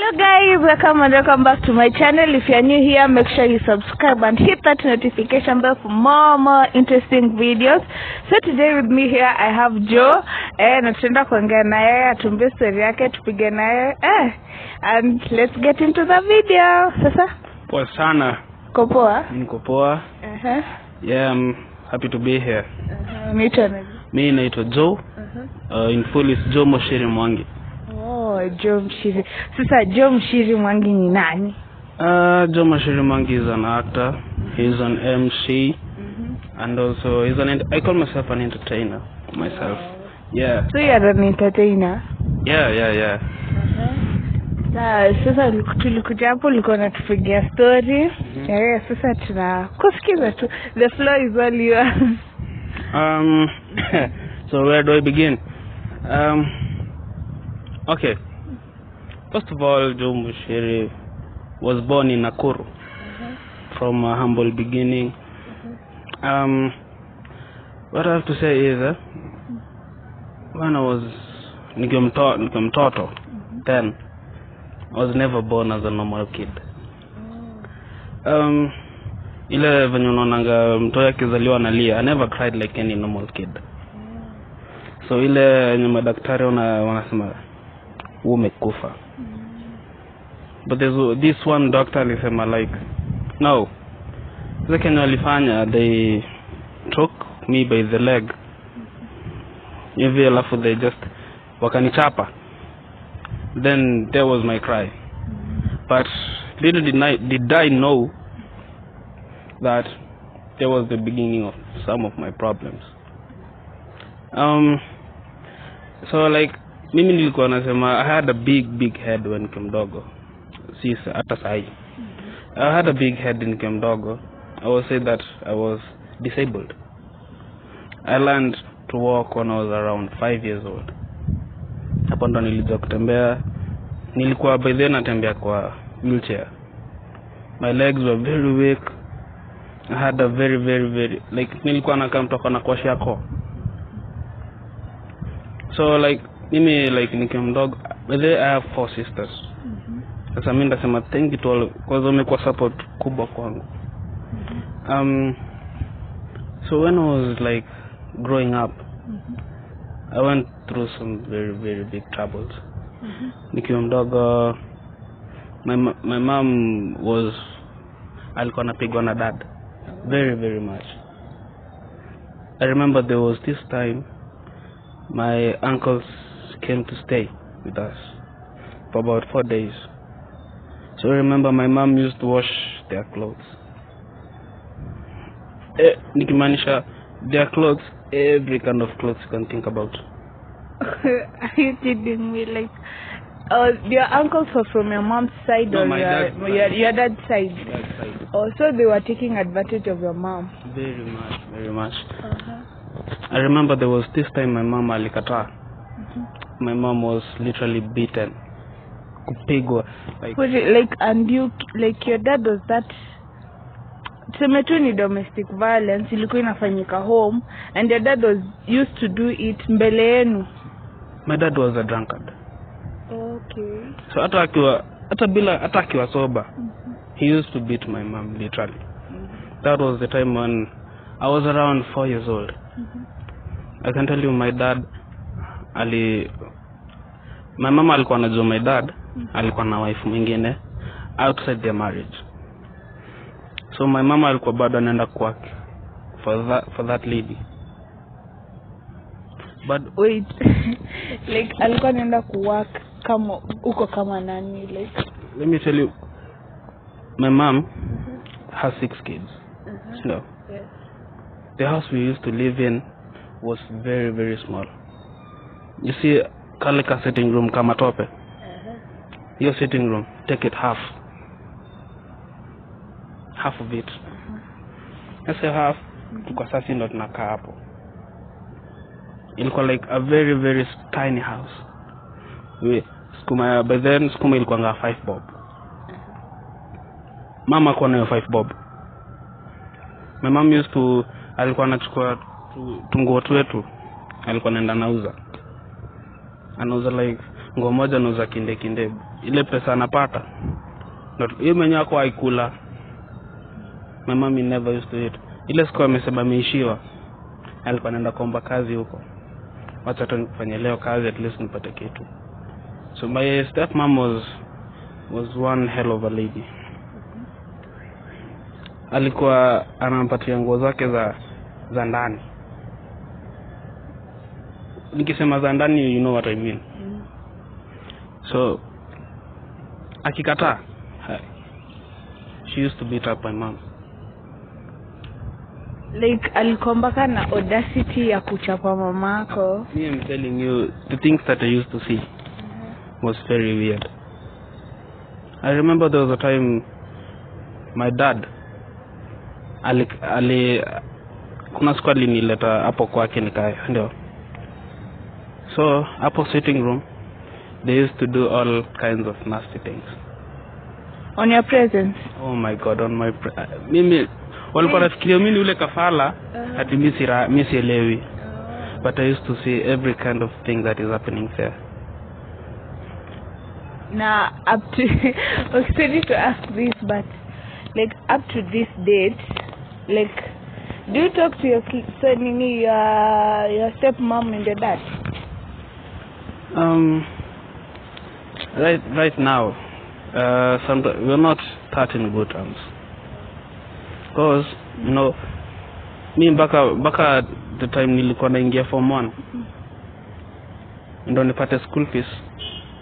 Hello guys, welcome back to my channel. If you are new here, make sure you subscribe and hit that notification bell for more interesting videos. So today with me here I have Joe. Na tutaenda kuongea naye atumbie story yake, tupige naye and let's get into the video. Sasa poa sana. Uko poa? Niko poa. Yeah, I'm happy to be here. Mimi naitwa Joe. In full is Joe Moshiri Mwangi. Joe Mshiri. Sasa Joe Mshiri Mwangi ni nani? Joe Mshiri Mwangi is an actor. He's an MC. And also I call myself an entertainer myself. Yeah. So you're an entertainer? Yeah. Sasa tulikuja hapo ulikuwa unatupigia story. Sasa tuna kusikiza tu. The floor is all yours. So where do I begin? Okay. First of all, Joe Mushiri was born in Nakuru from a humble beginning. What I have to say is when I was mtoto, then I was never born as a normal kid. Ile venye unaonanga mtoto akizaliwa analia, I never cried like any normal kid. So ile nyuma daktari wanasema umekufa. But there's this one doctor alisema like no. Zile kenye walifanya, they took me by the leg. Hivi alafu they just wakanichapa. Then there was my cry. But little did I know that there was the beginning of some of my problems. So like mimi nilikuwa nasema I had a big head when kimdogo. Sisi hata sahi. I had a big head in kimdogo. I would say that I was disabled. I learned to walk when I was around 5 years old. Hapo ndo nilijua kutembea. Nilikuwa by then natembea kwa wheelchair. My legs were very weak. I had a very like nilikuwa nakaa mtoka na kuosha yako. So like mimi like nikimdogo, but I have 4 sisters. Sasa mimi ndasema thank you to all kwa sababu wamekuwa support kubwa kwangu. So when I was like growing up, I went through some very big troubles. Nikiwa mdogo, my mom was alikuwa anapigwa na dad very much. I remember there was this time my uncles came to stay with us for about 4 days. So I remember my mom used to wash their clothes. Nikimanisha their clothes, every kind of clothes you can think about. Are you kidding me? Like, your uncles were from your mom's side? No, or your dad's side? Dad's side. Also, they were taking advantage of your mom. Very much. I remember there was this time my mom alikata. My mom was literally beaten. Kupigwa. Like, and you, like your dad was that. Tuseme domestic violence ilikuwa inafanyika home and your dad was used to do it mbele yenu. My dad was a drunkard. Okay. So hata akiwa sober, he used to beat my mom literally. That was the time when I was around 4 years old. I can tell you my mama alikuwa anajua my dad alikuwa na wife mwingine outside their marriage. So my mama alikuwa bado anaenda kwa for that lady. But wait. Like alikuwa anaenda kuwork kama uko kama nani like? Let me tell you, my mom has 6 kids. So yes. The house we used to live in was very small. You see kalika sitting room kama tope. Your sitting room, take it half of it. Let's say half, kwa sasa ndo tunakaa hapo. Ilikuwa like a very tiny house. By then skuma ilikuwa nga 5 bob. Mama kwa nayo 5 bob. My mom used to, alikuwa anachukua tunguo wetu, alikuwa anaenda nauza. Anauza like nguo moja anauza kinde ile pesa anapata yeye mwenyewe kwa haikula. My mom never used to eat. Ile siku amesema ameishiwa, alikuwa anaenda kuomba kazi huko. Wacha tu nifanye leo kazi at least nipate kitu. So my stepmom was one hell of a lady. Alikuwa anampatia nguo zake za ndani. Nikisema za ndani, you know what I mean. So akikataa, she used to beat up my mom. Like alikombaka na audacity ya kuchapa mamako. Me, I'm telling you, the things that I used to see was very weird. I remember there was a time my dad kuna siku alinileta hapo kwake nikae, ndio. So hapo sitting room they used to do all kinds of nasty things. On your presence? Oh my god, on my mimi walikuwa nafikiria mimi ule kafala ati mimi sielewi. But I used to see every kind of thing that is happening there. Now up to okay, to ask this, but like up to this date, like do you talk to your your stepmom and your dad? Right now, we're not that in good terms. Because you know, me baka the time nilikuwa naingia form 1, ndio nipate school fees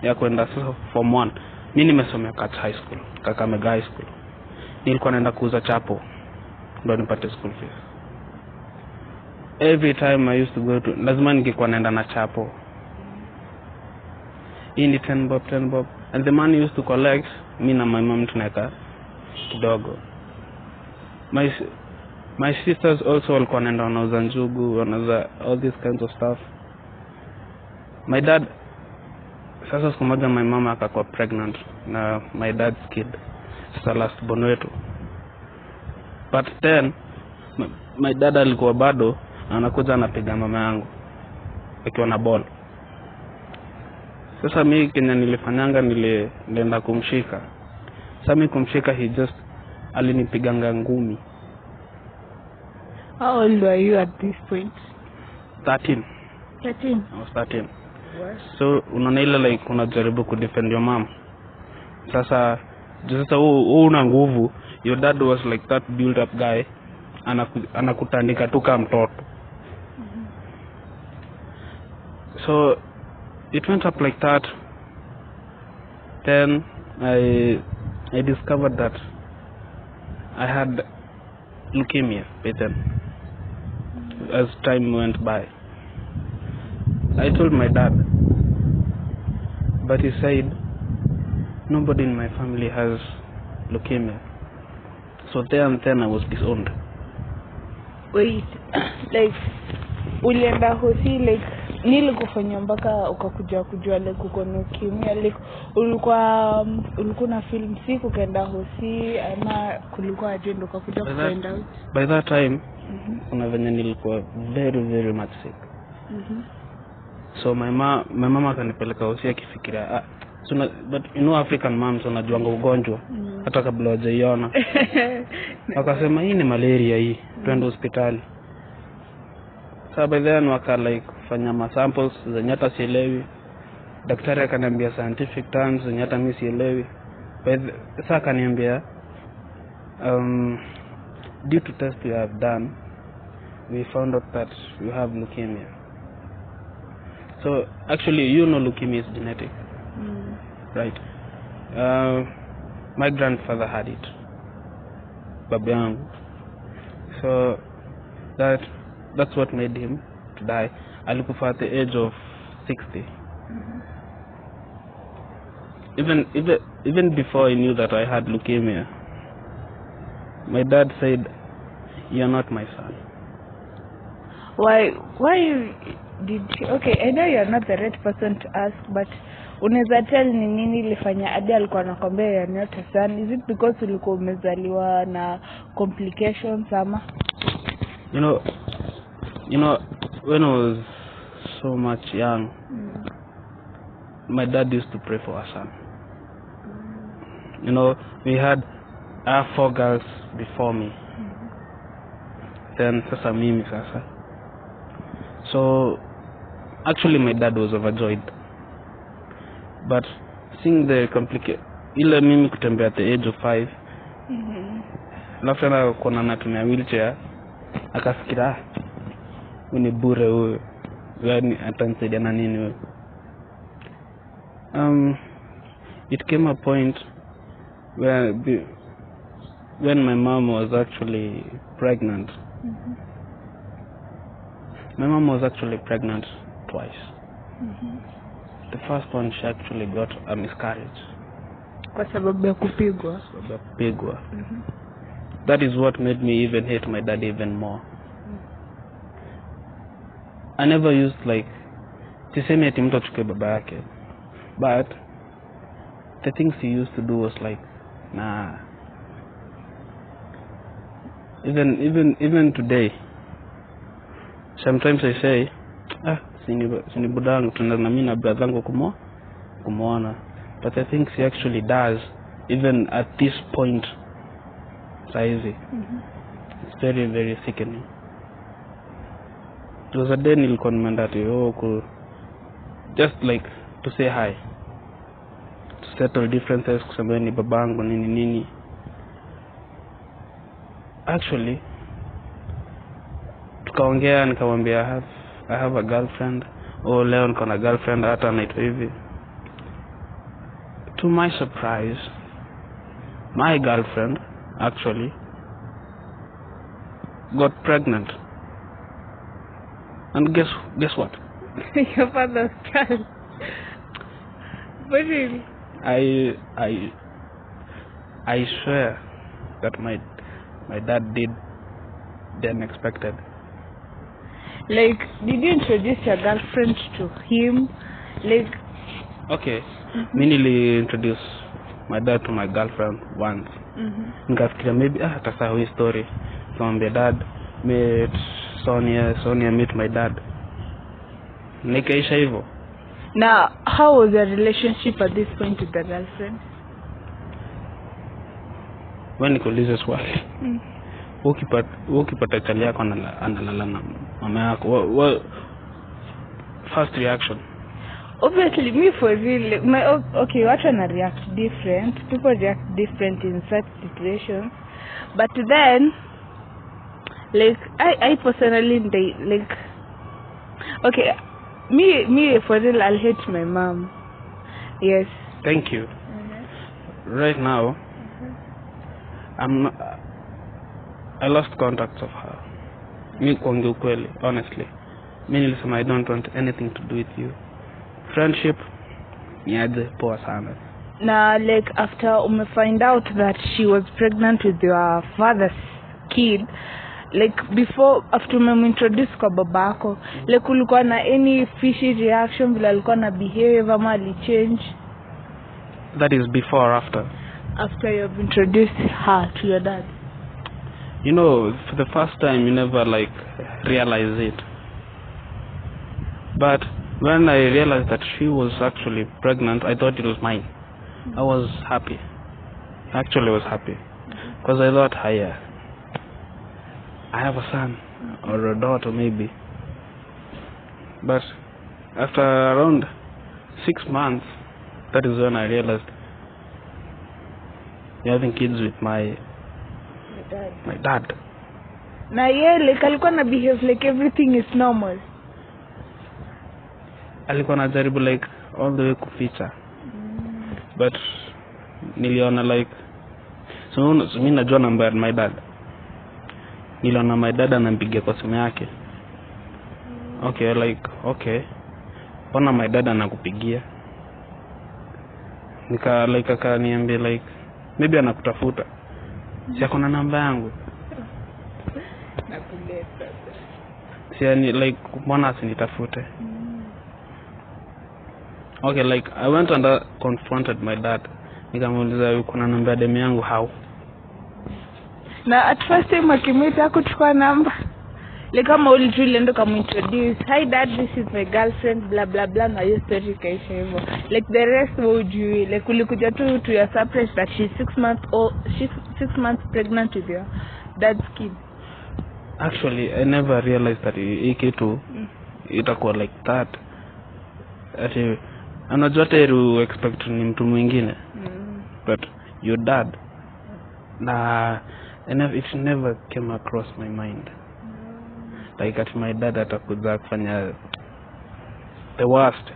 ya kwenda form 1. Mimi nimesomea High School, Kakamega High School. Nilikuwa naenda kuuza chapo ndio nipate school fees. Every time I used to go to, lazima ningekuwa naenda na chapo. In the 10 bob, and the money used to collect, me na my mom tunaweka kidogo. My sisters also walikuwa naenda wanauza njugu, wanauza all these kinds of stuff. My dad, sasa siku moja my mama akakuwa pregnant na my dad's kid, sasa last born wetu. But then my dad alikuwa bado anakuja anapiga mama yangu akiwa na ball. Sasa mimi Kenya nilifanyanga, nilienda kumshika. Sasa mimi kumshika, he just alinipiganga ngumi. How old were you at this point? 13. I was 13. What? So unaona ile like unajaribu kudefend your mom. Sasa una nguvu. Your dad was like that built up guy. Anakutandika tu kama mtoto. So it went up like that. Then I discovered that I had leukemia as time went by. I told my dad, but he said nobody in my family has leukemia. So then I was disowned. Wait, like ulienda hosi, like nilikufanya mpaka ukakuja kujua like uko na leukemia, like ulikuwa na film siku kaenda hosi ama kulikuwa agenda ukakuja find out? By that time kuna venye nilikuwa very very much sick. So my mama akanipeleka hosi akifikiria but you know African moms wanajuanga ugonjwa hata kabla hawajaiona. Akasema hii ni malaria hii, twende hospitali. So by then waka like fanya ma samples zenye hata sielewi. Daktari akaniambia scientific terms zenye hata mimi sielewi. Sasa akaniambia due to test we have done, we found out that you have leukemia. So actually you know leukemia is genetic. Right. My grandfather had it. Babu yangu. So that's what made him to die. Alikufa at the age of 60. Even before I knew that I had leukemia, my dad said, "You're not my son." Why did you, okay, I know you're not the right person to ask, but unaweza tell ni nini ilifanya hadi alikuwa anakwambia you're not a son? Is it because ulikuwa umezaliwa na complications ama? You know when I was so much young, my dad used to pray for our son. You know, we had 4 girls before me. Then sasa mimi sasa. So actually my dad was overjoyed. But seeing the ile mimi kutembea at the age of 5. Alafu tena kuna natumia wheelchair, akafikira ni bure huyo. Yaani atanisaidia na nini huyo. It came a point where when my mom was actually pregnant. My mom was actually pregnant twice. The first one she actually got a miscarriage. Kwa sababu ya kupigwa. That is what made me even hate my dad even more. I never used like tuseme ati mtu achukue baba yake. But the things he used to do was like, nah. Even today, sometimes I say, sini budangu tunaenda na mimi na brother yangu kumuona. But the things he actually does, even at this point, saizi, it's very, very sickening. It was a day nilikuwa nimeenda ati just like to say hi, to settle differences, kusema ni babangu nini. Actually, tukaongea, nikamwambia I have a girlfriend. Leo niko na girlfriend, hata anaitwa hivi. To my surprise, my girlfriend actually got pregnant. And guess what? Your father's child. But really? I swear that my dad did the unexpected. Like, did you introduce your girlfriend to him? Like, okay, me nili introduce my dad to my girlfriend once. Nikafikiria maybe tasahau hii story. Nikamwambia dad, met Sonia met my dad. Nikaisha hivyo. Now, how was your relationship at this point with the girlfriend? When nikuuliza swali. Ukipata chali yako analala na mama yako, what first reaction? Obviously, me for real, okay, what wanna react different. People react different in such situations. But then, like, I personally, like, okay, me for real, I'll hate my mom. Yes. Thank you. Right now, I lost contact of her. Mi kuongea ukweli, honestly. Mi nilisema I don't want anything to do with you. Friendship, niaje poa sana. Now, like, after find out that she was pregnant with your father's kid, like, before, after introduce kwa babako, like, ulikuwa na any fishy reaction, vile alikuwa na behave, ama alichange? That is before or after? After you've introduced her to your dad. You know, for the first time, you never, like, realize it. But when I realized that she was actually pregnant, I thought it was mine. I was happy. Actually, I was happy. Because I thought, I have a son or a daughter maybe. But after around 6 months, that is when I realized you're having kids with my dad. Na like alikuwa na behave like everything is normal. Alikuwa najaribu like all the way kuficha. But niliona like so mimi najua namba ya my dad. Niliona my dad anampigia kwa simu yake. Okay. Mbona my dad anakupigia? Akaniambia like maybe anakutafuta. Si akona namba yangu. Nakuleta. Si yani like mbona asinitafute? Okay, like I went and confronted my dad. Nikamuuliza kuna namba ya demu yangu how? Na at first time akimita kuchukua namba. like kama ulitulia ndo kama introduce, hi dad, this is my girlfriend, blah blah blah, na hiyo story kaisha hivyo. Like the rest would you like ulikuja tu to your surprise that she's 6 months pregnant with your dad's kid? Actually I never realized that hii kitu itakuwa like that. Ati anajua teru expect ni mtu mwingine. But your dad, it never came across my mind. Like at my dad atakuja kufanya the worst.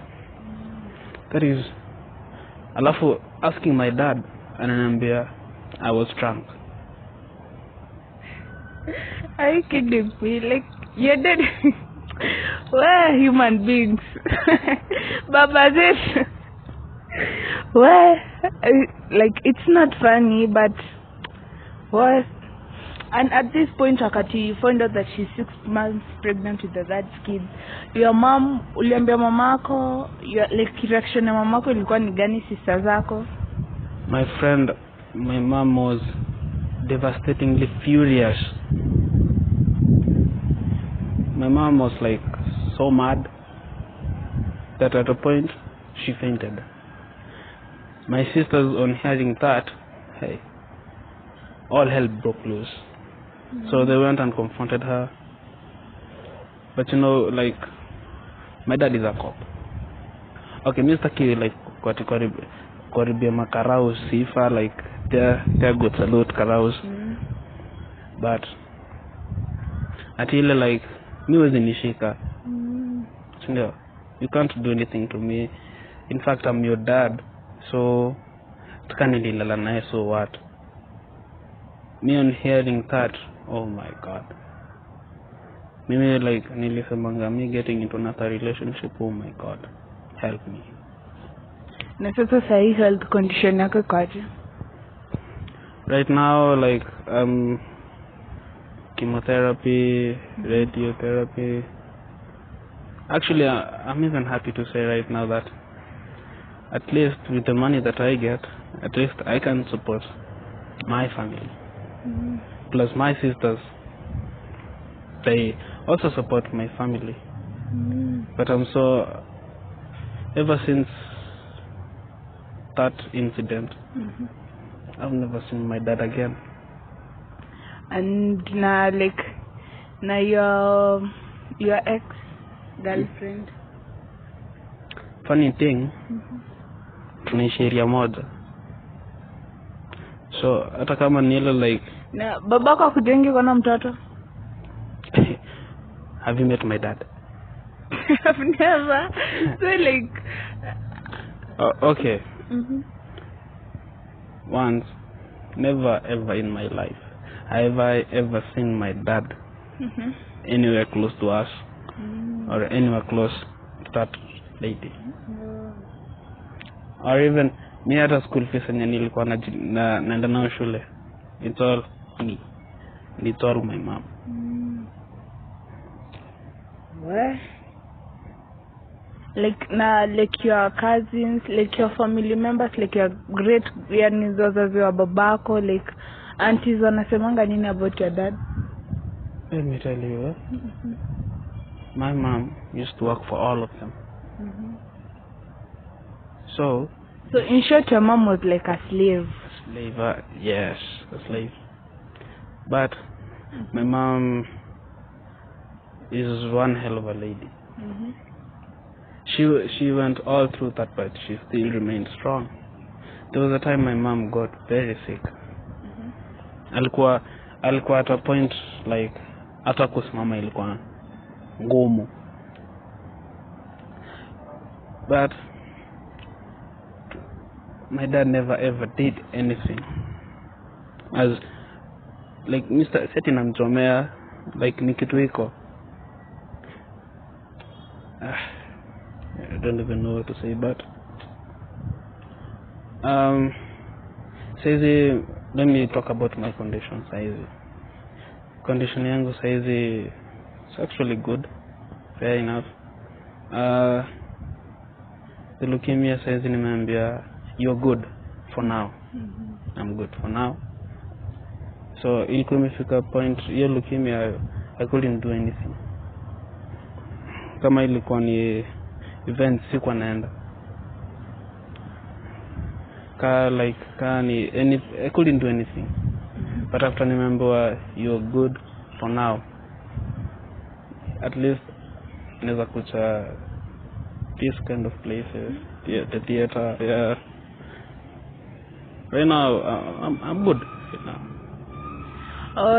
That is, alafu asking my dad ananiambia I was drunk. Are you kidding me? Like your dad we're human beings. Baba said well, like it's not funny, but what? And at this point, wakati you found out that she's 6 months pregnant with the dad's kid, your mom, uliambia mamako, like reaction ya mamako ilikuwa ni gani, sister zako? My friend, my mom was devastatingly furious. My mom was like so mad that at a point she fainted. My sisters, on hearing that, hey, all hell broke loose. So they went and confronted her. But you know, like, my dad is a cop. Okay, Mr. K, like, koribia makarao sifa, like, they're good salute karaos. But atile like mi wezi nishika. So, you can't do anything to me. In fact, I'm your dad. So tukanililala naye, so what? Me on hearing that, oh my god. Mimi like nilisemanga me getting into another relationship, oh my god. Help me. Na sasa sahi health condition yako kwaje? Right now, like chemotherapy, radiotherapy. Actually, I'm even happy to say right now that at least with the money that I get, at least I can support my family. Plus my sisters, they also support my family. But I'm so, ever since that incident, I've never seen my dad again. And na your ex girlfriend, funny thing, tunaishi area moja, so hata kama ni ile like na babako akujengi kuna mtoto. Have you met my dad? I've never. So like okay. Once, never ever in my life have I ever seen my dad anywhere close to us or anywhere close to that lady. Or even me hata school fees yenye nilikuwa naenda nayo shule, it's all me. It's all my mom. What? Like your cousins, like your family members, like your great wazazi wa babako, like aunties wanasemanga nini about your dad? Let me tell you, my mom used to work for all of them. So in short, your mom was like a slave. Yes, a slave. But my mom is one hell of a lady. She went all through that, but she still remained strong. There was a time my mom got very sick. Alikuwa at a point like hata kusimama ilikuwa ngumu. But my dad never ever did anything. As like Mr. Seti namchomea like ni kitu iko. I don't even know what to say, but saizi, let me talk about my condition. Saizi condition yangu saizi is actually good, fair enough. The leukemia saizi nimeambia you're good for now. I'm good for now. So ilikuwa imefika point hiyo leukemia I couldn't do anything. Kama ilikuwa ni event sikuwa naenda. I couldn't do anything. But after remember you're good for now. At least naweza kucha this kind of places, the theater. Yeah. Right now I'm good right now.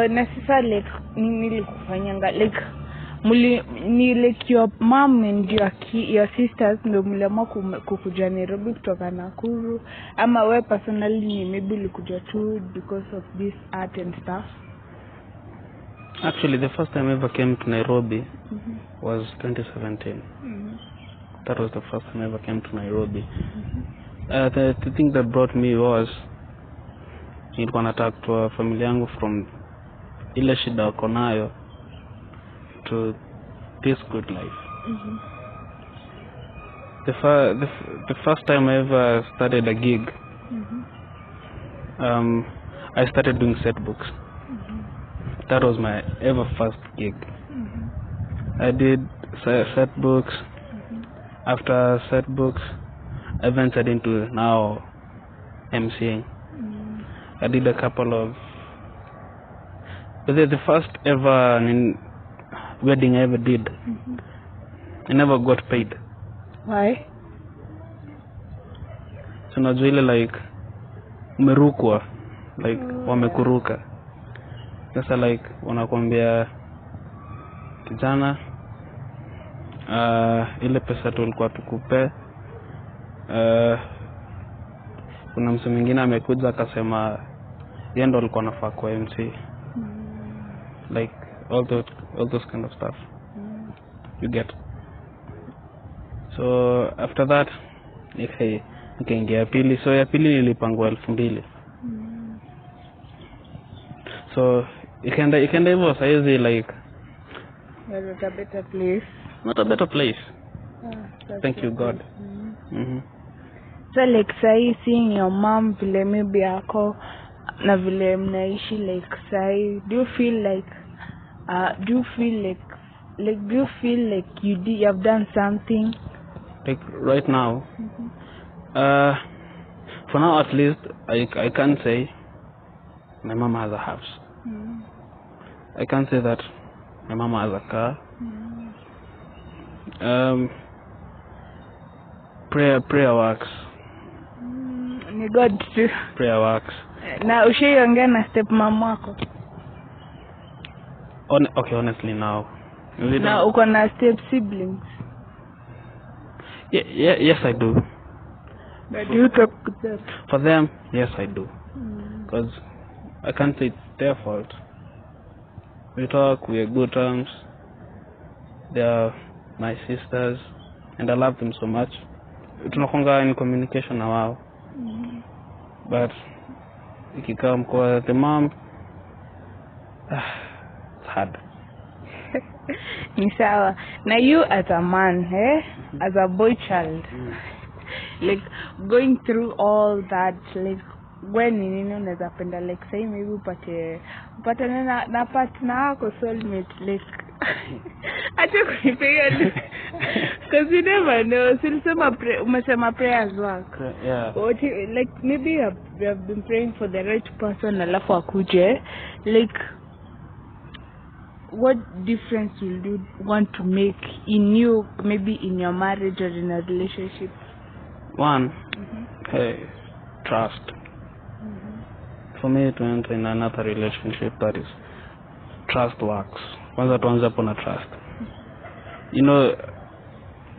Na sasa like nini kufanyanga like ni like your mom and your sisters ndio mliamua kukuja Nairobi kutoka Nakuru, ama wewe personally maybe ulikuja tu because of this art and stuff? Actually, the first time I ever came to Nairobi was 2017. That was the first time I ever came to Nairobi. The thing that brought me was nilikuwa nataka kutoa familia yangu from ile shida wako nayo to this good life. The first time I ever started a gig, I started doing set books. That was my ever first gig. I did set books. After set books, I ventured into now MCing. I did a couple of, but the first ever wedding I ever did, I never got paid. Why? So najua ile like umerukwa, like wamekuruka. Sasa like wanakuambia kijana ile pesa tulikuwa tukupe, kuna mtu mwingine amekuja akasema yeye ndo alikuwa anafaa kwa MC. Like all those kind of stuff. You get. So after that nikaingia ya pili. So ya pili nilipangwa 2,000. So ikaenda hivyo saizi like Not a better place. Not a better place. Thank you God. So like say seeing your mom vile maybe yako na vile mnaishi like say, do you feel like you have done something? Like right now, for now at least I can't say my mama has a house. I can't say that my mama has a car. Prayer works. Ni God too. Prayer works. Na ushaongea na step mama wako? Okay, honestly now. Na uko na step siblings? Yes I do. But do you talk to them? For them, yes I do. Because I can't say it's their fault. We talk, we are good terms. They are my sisters and I love them so much. Tunakonga in communication na wao. But ikikam kwa the mom, it's hard. Ni sawa. Now you as a man, as a boy child, like going through all that, like when nini unaweza penda like say maybe upate na partner wako soulmate like acha kunipea because you never know. Umesema prayers work. Yeah. What like maybe you have been praying for the right person alafu akuje, like what difference will you want to make in you, maybe in your marriage or in a relationship? One, trust. For me to enter in another relationship, that is trust works. Kwanza tuanze hapo na trust. You know,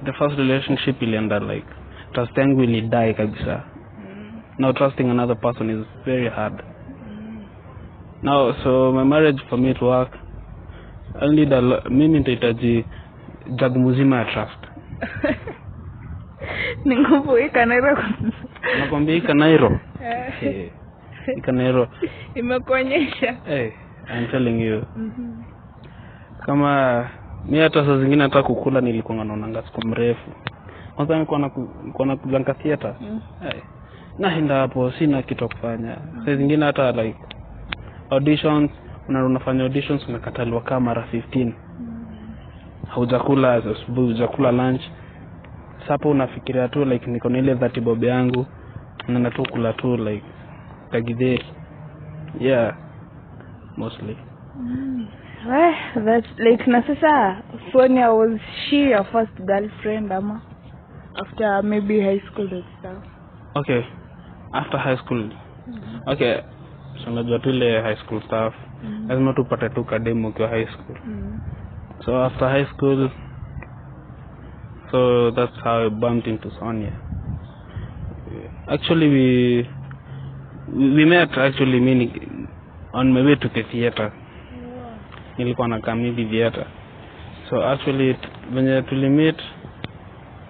the first relationship ilienda like trust yangu ilidai kabisa. Now trusting another person is very hard. Now so my marriage for me to work, I need mimi nitahitaji jug mzima ya trust. Ningupo Kanairo. Nakwambia Kanairo. Kanairo. Imekuonyesha. I'm telling you. Kama mimi hata saa zingine hata kukula nilikuwa naonanga siku mrefu. Kwanza nilikuwa na kujanga theater. Naenda hapo sina kitu kufanya. Saa zingine hata like auditions unafanya auditions umekataliwa kama mara 15. Haujakula asubuhi, hujakula lunch. Sasa unafikiria tu like niko na ile 30 bob yangu na tu kula tu like kagidheri. Yeah, mostly. That's like na sasa Sonia, was she your first girlfriend ama after maybe high school and stuff? Okay, after high school. Okay, so najua tu ile high school stuff. Lazima tupate tu kademo kwa high school. So after high school, so that's how I bumped into Sonia. Actually we met actually meaning on my way to the theater. Nilikuwa na kamili theater. So actually when we meet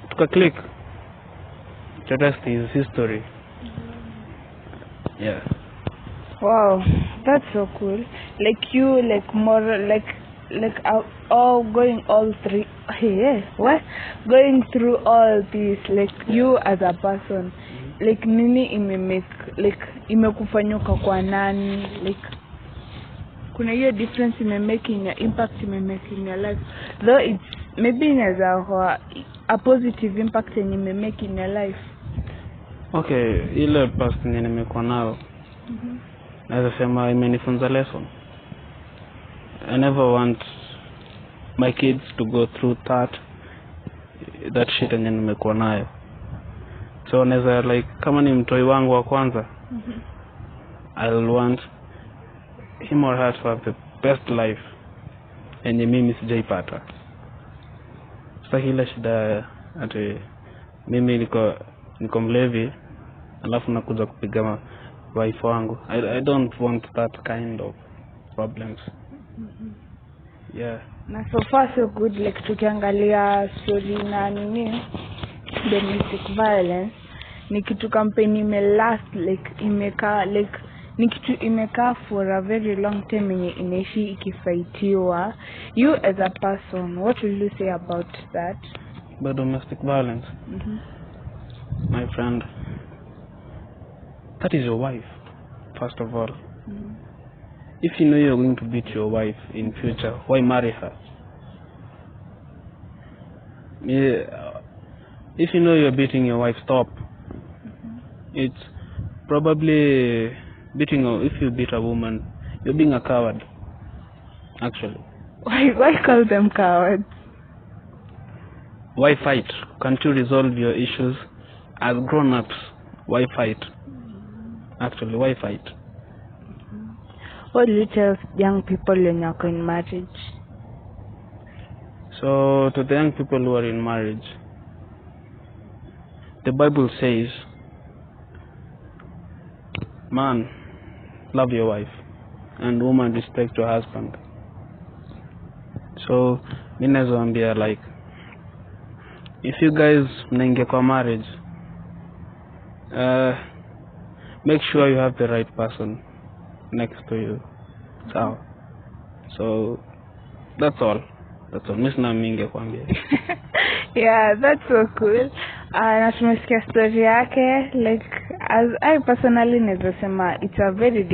tuka click. The rest is history. Yeah. Wow, that's so cool. Like you, like more like all going all three. Hey, what? Going through all these, like you as a person, like nini imekufanyuka kwa nani, like kuna hiyo difference imemake in your impact imemake in your life, though it's maybe a positive impact and imemake in your life. Okay, ile past yenye nimekuwa nayo naweza sema imenifunza lesson. I never want my kids to go through that shit yenye nimekuwa nayo. So naweza like kama ni mtoi wangu wa kwanza, I'll want him or her to have the best life yenye mimi sijaipata. Sasa hila shida ati mimi niko mlevi alafu nakuja kupiga wife wangu. I don't want that kind of problems. Yeah. Na so far so good, like tukiangalia story na nini domestic violence ni kitu campaign imelast like imeka like ni kitu imekaa for a very long time yenye inaishi ikifightiwa. You as a person, what will you say about that? About domestic violence? My friend, that is your wife, first of all. If you know you're going to beat your wife in future, why marry her? If you know you're beating your wife, stop. It's probably beating if you beat a woman, you're being a coward, actually. Why call them cowards? Why fight? Can't you resolve your issues as grown-ups? Why fight? Actually, why fight? What do you tell young people when you're in marriage? So, to the young people who are in marriage, the Bible says, man, love your wife, and woman, respect your husband. So, minazambia like, if you guys mnaingia kwa marriage, make sure you have the right person next to you. So that's all. Misna mingi kwambia. Yeah, that's so cool. Na tumesikia story yake, like as I personally naweza sema it's a very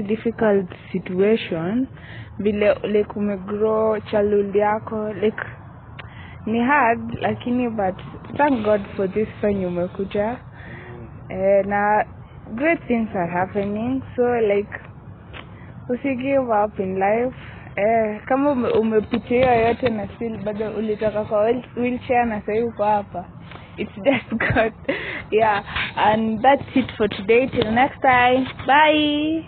difficult situation vile like umegrow childhood yako like ni hard lakini but thank God for this time umekuja. Na great things are happening, so like usi give up in life. Kama umepitia yote na still bado ulitoka kwa wheelchair na sasa uko hapa, it's just God. Yeah, and that's it for today. Till next time, bye.